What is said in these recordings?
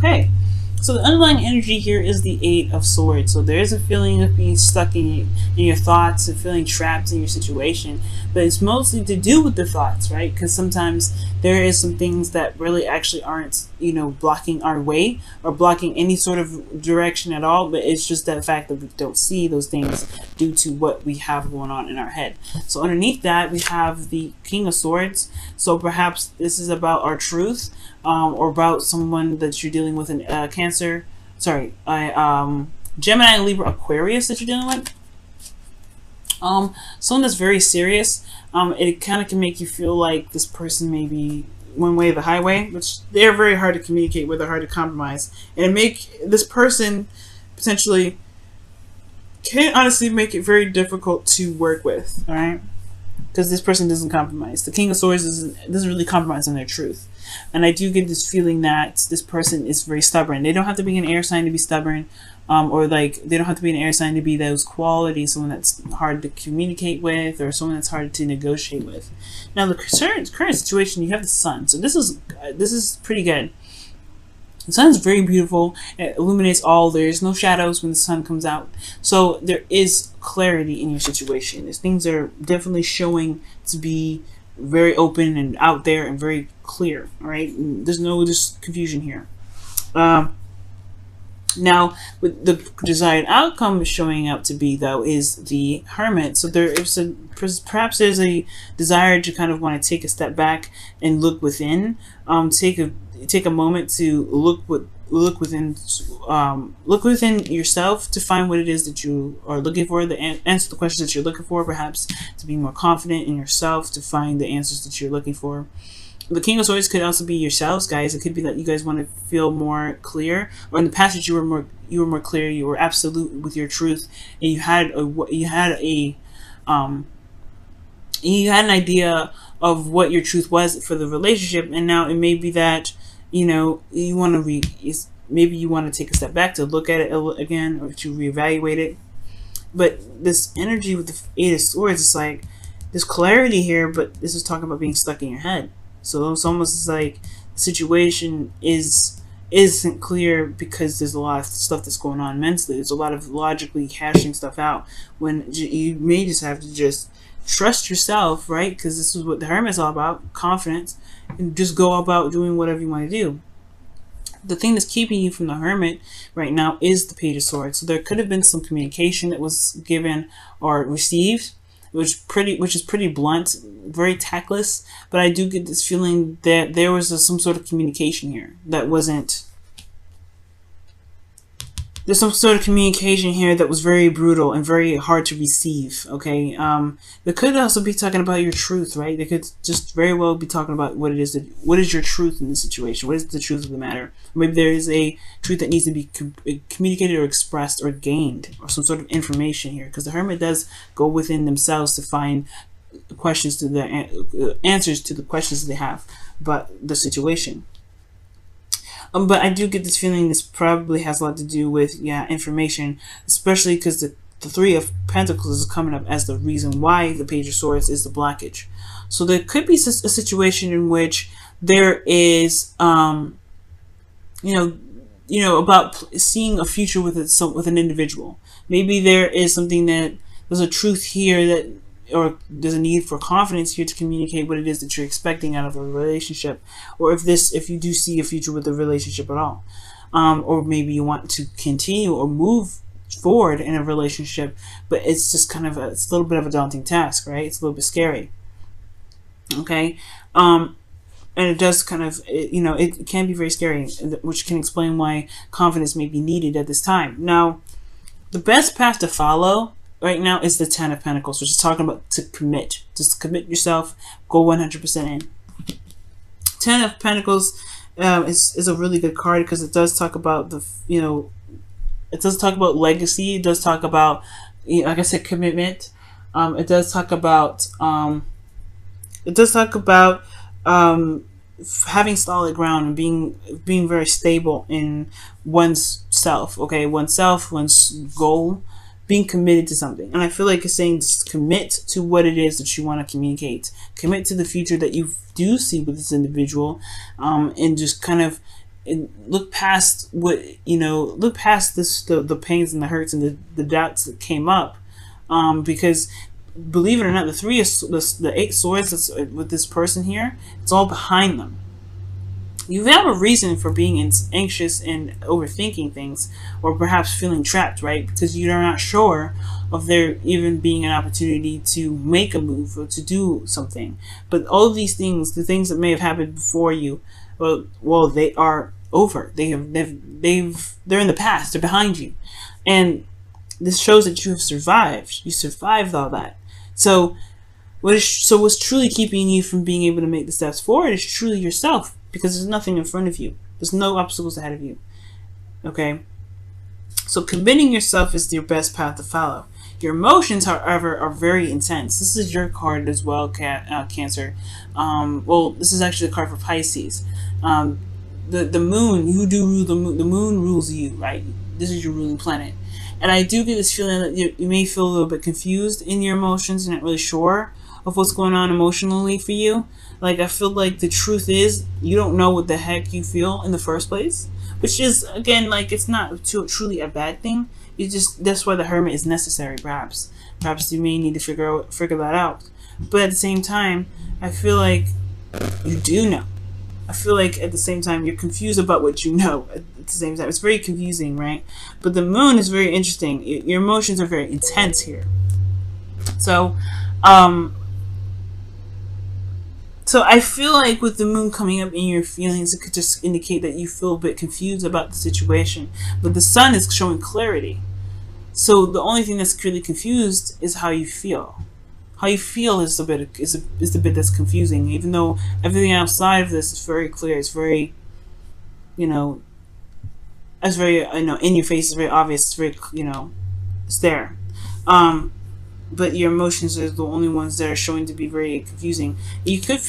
Okay. So the underlying energy here is the Eight of Swords. So there is a feeling of being stuck in your thoughts and feeling trapped in your situation. But it's mostly to do with the thoughts, right? Because sometimes there is some things that really actually aren't, blocking our way or blocking any sort of direction at all. But it's just that fact that we don't see those things due to what we have going on in our head. So underneath that, we have the King of Swords. So perhaps this is about our truth. Or about someone that you're dealing with in Cancer, Gemini, Libra, Aquarius that you're dealing with. Someone that's very serious. It kind of can make you feel like this person may be one way or the highway, which they're very hard to communicate with, they're hard to compromise, and it make this person potentially can honestly make it very difficult to work with. All right. Because this person doesn't compromise. The King of Swords doesn't really compromise on their truth. And I do get this feeling that this person is very stubborn. They don't have to be an air sign to be stubborn. Or like they don't have to be an air sign to be those qualities, someone that's hard to communicate with or someone that's hard to negotiate with. Now the current situation, you have the sun. So this is pretty good. The sun is very beautiful. It illuminates all. There's no shadows when the sun comes out. So there is clarity in your situation. These things are definitely showing to be very open and out there and very clear. All right. There's no just confusion here. Now, what the desired outcome is showing up to be, though, is the Hermit. So perhaps there's a desire to kind of want to take a step back and look within. Take a moment to look within yourself to find what it is that you are looking for. Answer the questions that you're looking for. Perhaps to be more confident in yourself, to find the answers that you're looking for. The King of Swords could also be yourselves, guys. It could be that you guys want to feel more clear, or in the past that you were more clear, you were absolute with your truth, and you had an idea of what your truth was for the relationship, and now it may be that you want to maybe you want to take a step back to look at it again or to reevaluate it. But this energy with the Eight of Swords, it's like there's clarity here, but this is talking about being stuck in your head. So it's almost like the situation isn't clear because there's a lot of stuff that's going on mentally. There's a lot of logically hashing stuff out when you may just have to just trust yourself, right? Because this is what the Hermit is all about, confidence, and just go about doing whatever you want to do. The thing that's keeping you from the Hermit right now is the Page of Swords. So there could have been some communication that was given or received, which is pretty blunt, very tactless, but I do get this feeling that there was some sort of communication here that wasn't. There's some sort of communication here that was very brutal and very hard to receive. Okay, they could also be talking about your truth, right? They could just very well be talking about what is your truth in this situation. What is the truth of the matter? Maybe there is a truth that needs to be communicated or expressed or gained, or some sort of information here, because the Hermit does go within themselves to find questions to the answers to the questions that they have about the situation. But I do get this feeling this probably has a lot to do with information, especially because the Three of Pentacles is coming up as the reason why the Page of Swords is the blockage. So there could be a situation in which there is about seeing a future with an individual. Maybe there is something that there's a truth here that, or there's a need for confidence here to communicate what it is that you're expecting out of a relationship, or if you do see a future with the relationship at all, or maybe you want to continue or move forward in a relationship, but it's just kind of it's a little bit of a daunting task, right? It's a little bit scary. Okay, and it does kind of it can be very scary, which can explain why confidence may be needed at this time. Now, the best path to follow right now is the Ten of Pentacles, which is talking about to commit. Just commit yourself, go 100% in. Ten of Pentacles is a really good card because it does talk about it does talk about legacy. It does talk about, like I said, commitment. It does talk about having solid ground and being very stable in one's self. Okay, one's goal. Being committed to something. And I feel like it's saying just commit to what it is that you want to communicate. Commit to the future that you do see with this individual, and just kind of and look past what, look past the pains and the hurts and the doubts that came up, because believe it or not, the 8 swords that's with this person here, it's all behind them. You have a reason for being anxious and overthinking things, or perhaps feeling trapped, right? Because you're not sure of there even being an opportunity to make a move or to do something. But all of these things, the things that may have happened before you, well, they are over. They're in the past. They're behind you, and this shows that you have survived. You survived all that. So what's truly keeping you from being able to make the steps forward is truly yourself, because there's nothing in front of you. There's no obstacles ahead of you. Okay? So committing yourself is your best path to follow. Your emotions, however, are very intense. This is your card as well, Cancer. Well, this is actually a card for Pisces. The moon, you do rule the moon. The moon rules you, right? This is your ruling planet. And I do get this feeling that you may feel a little bit confused in your emotions and not really sure of what's going on emotionally for you. Like, I feel like the truth is you don't know what the heck you feel in the first place, which is, again, like, it's not truly a bad thing. That's why the Hermit is necessary, perhaps. Perhaps you may need to figure that out. But at the same time, I feel like you do know. I feel like at the same time you're confused about what you know at the same time. It's very confusing, right? But the moon is very interesting. Your emotions are very intense here. So I feel like with the moon coming up in your feelings, it could just indicate that you feel a bit confused about the situation. But the sun is showing clarity. So the only thing that's clearly confused is how you feel. How you feel is the bit that's confusing, even though everything outside of this is very clear. It's very, it's very, in your face. It's very obvious. It's very, it's there. But your emotions are the only ones that are showing to be very confusing. You could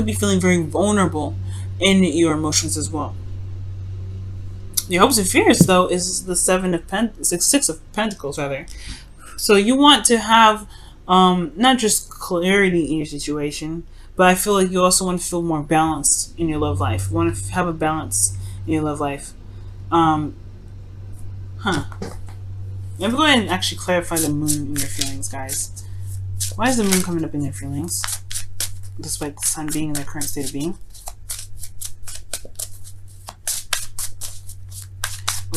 be feeling very vulnerable in your emotions as well. Your hopes and fears, though, is the Six of Pentacles, rather. So you want to have not just clarity in your situation, but I feel like you also want to feel more balanced in your love life. You want to have a balance in your love life. Let me go ahead and actually clarify the moon in your feelings, guys. Why is the moon coming up in your feelings, despite the sun being in their current state of being?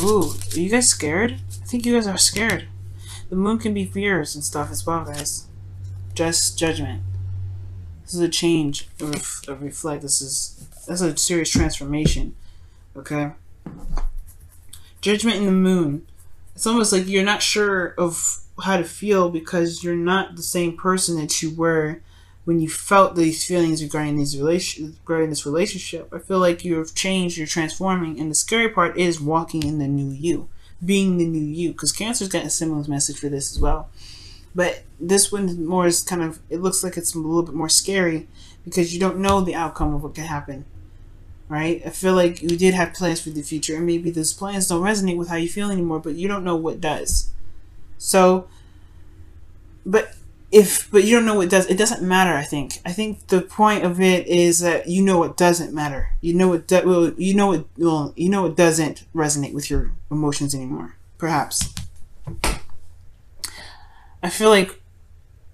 Ooh, are you guys scared? I think you guys are scared. The moon can be fears and stuff as well, guys. Just judgment. This is a change, a reflect. That's a serious transformation. Okay? Judgment in the moon. It's almost like you're not sure of how to feel because you're not the same person that you were when you felt these feelings regarding this relationship. I feel like you've changed, you're transforming, and the scary part is walking in the new you. Being the new you, because Cancer's got a similar message for this as well, but this one more is kind of, it looks like it's a little bit more scary because you don't know the outcome of what could happen, right? I feel like you did have plans for the future, and maybe those plans don't resonate with how you feel anymore, but you don't know what does. So, but you don't know what does, it doesn't matter. I think the point of it is that you know what doesn't matter. You know what doesn't resonate with your emotions anymore. Perhaps. I feel like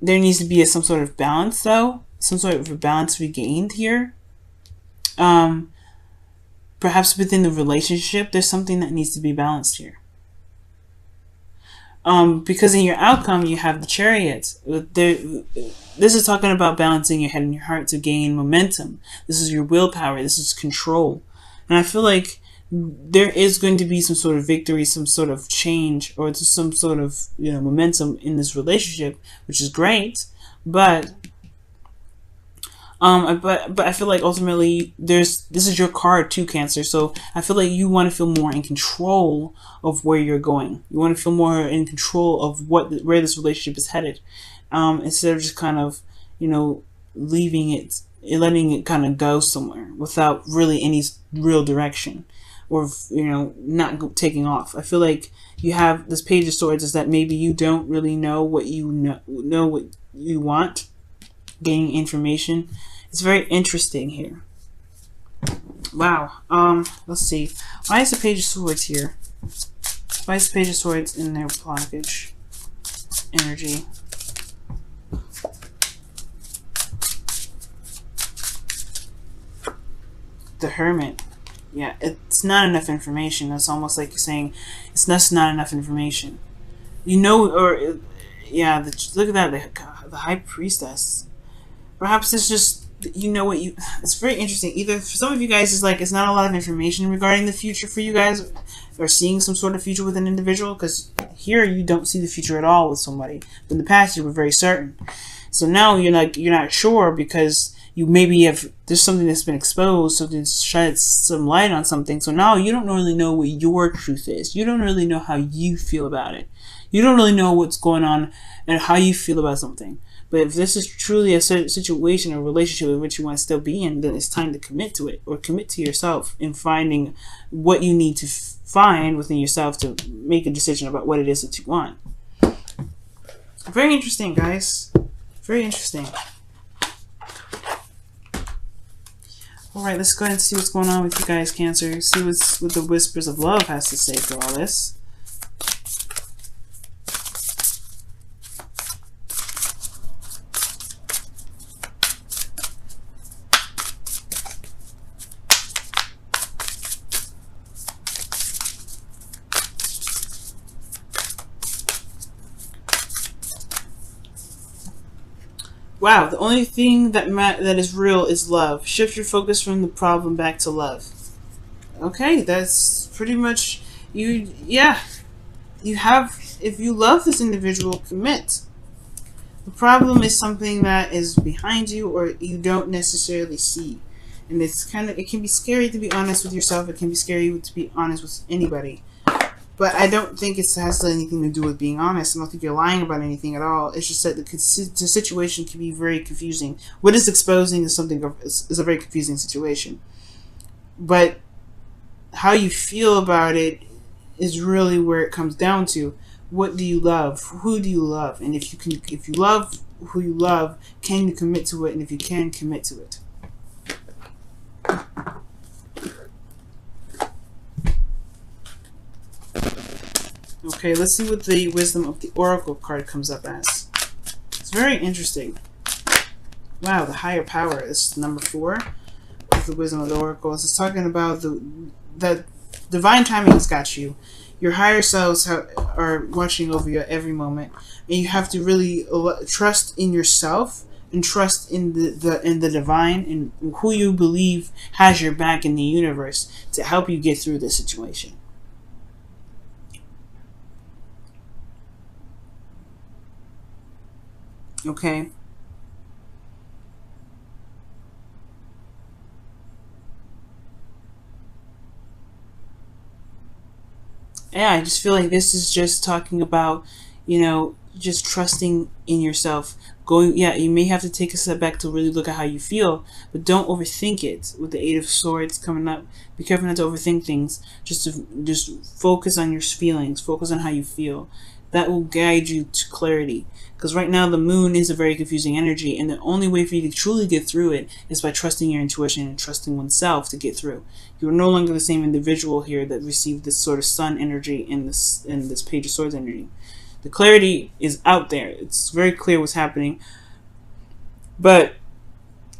there needs to be some sort of balance, though. Some sort of a balance regained here. Perhaps within the relationship, there's something that needs to be balanced here. Because in your outcome, you have the Chariot. This is talking about balancing your head and your heart to gain momentum. This is your willpower. This is control. And I feel like there is going to be some sort of victory, some sort of change, or some sort of momentum in this relationship, which is great. But I feel like ultimately this is your card too, Cancer. So I feel like you want to feel more in control of where you're going. You want to feel more in control of where this relationship is headed, instead of just kind of leaving it, letting it kind of go somewhere without really any real direction, or not taking off. I feel like you have this Page of Swords is that maybe you don't really know what you know what you want. Gaining information. It's very interesting here. Wow. Let's see. Why is the Page of Swords here? Why is the Page of Swords in their blockage energy? The Hermit. Yeah, it's not enough information. It's almost like you're saying it's just not enough information. You know, or yeah, look at that. The High Priestess. Perhaps it's just, you know what you. It's very interesting. Either for some of you guys, it's like it's not a lot of information regarding the future for you guys, or seeing some sort of future with an individual. Because here you don't see the future at all with somebody. But in the past, you were very certain. So now you're not sure because you maybe have there's something that's been exposed, so it sheds some light on something. So now you don't really know what your truth is. You don't really know how you feel about it. You don't really know what's going on and how you feel about something. But if this is truly a situation or relationship in which you want to still be in, then it's time to commit to it, or commit to yourself in finding what you need to find within yourself to make a decision about what it is that you want. Very interesting, guys. Very interesting. Alright, let's go ahead and see what's going on with you guys, Cancer. See what the Whispers of Love has to say for all this. Wow, the only thing that is real is love. Shift your focus from the problem back to love. Okay, that's pretty much you. Yeah, you have. If you love this individual, commit. The problem is something that is behind you or you don't necessarily see, and it can be scary to be honest with yourself. It can be scary to be honest with anybody. But I don't think it has anything to do with being honest. I don't think you're lying about anything at all. It's just that the situation can be very confusing. What is exposing is is a very confusing situation. But how you feel about it is really where it comes down to. What do you love? Who do you love? And if you love who you love, can you commit to it? And if you can, commit to it. Okay, let's see what the Wisdom of the Oracle card comes up as. It's very interesting. Wow, the higher power is number 4 with the Wisdom of the Oracle. It's talking about the divine timing has got you. Your higher selves are watching over you at every moment, and you have to really trust in yourself and trust in the divine and who you believe has your back in the universe to help you get through this situation. Okay. Yeah, I just feel like this is just talking about, just trusting in yourself. Yeah, you may have to take a step back to really look at how you feel, but don't overthink it. With the 8 of Swords coming up, be careful not to overthink things. Just focus on your feelings. Focus on how you feel. That will guide you to clarity. Because right now the moon is a very confusing energy, and the only way for you to truly get through it is by trusting your intuition and trusting oneself to get through. You're no longer the same individual here that received this sort of sun energy in this Page of Swords energy. The clarity is out there. It's very clear what's happening. But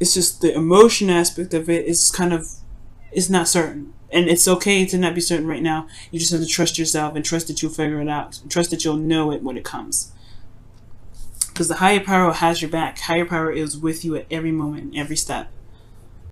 it's just the emotion aspect of it is not certain. And it's okay to not be certain right now. You just have to trust yourself and trust that you'll figure it out. Trust that you'll know it when it comes. Because the higher power has your back. Higher power is with you at every moment, every step.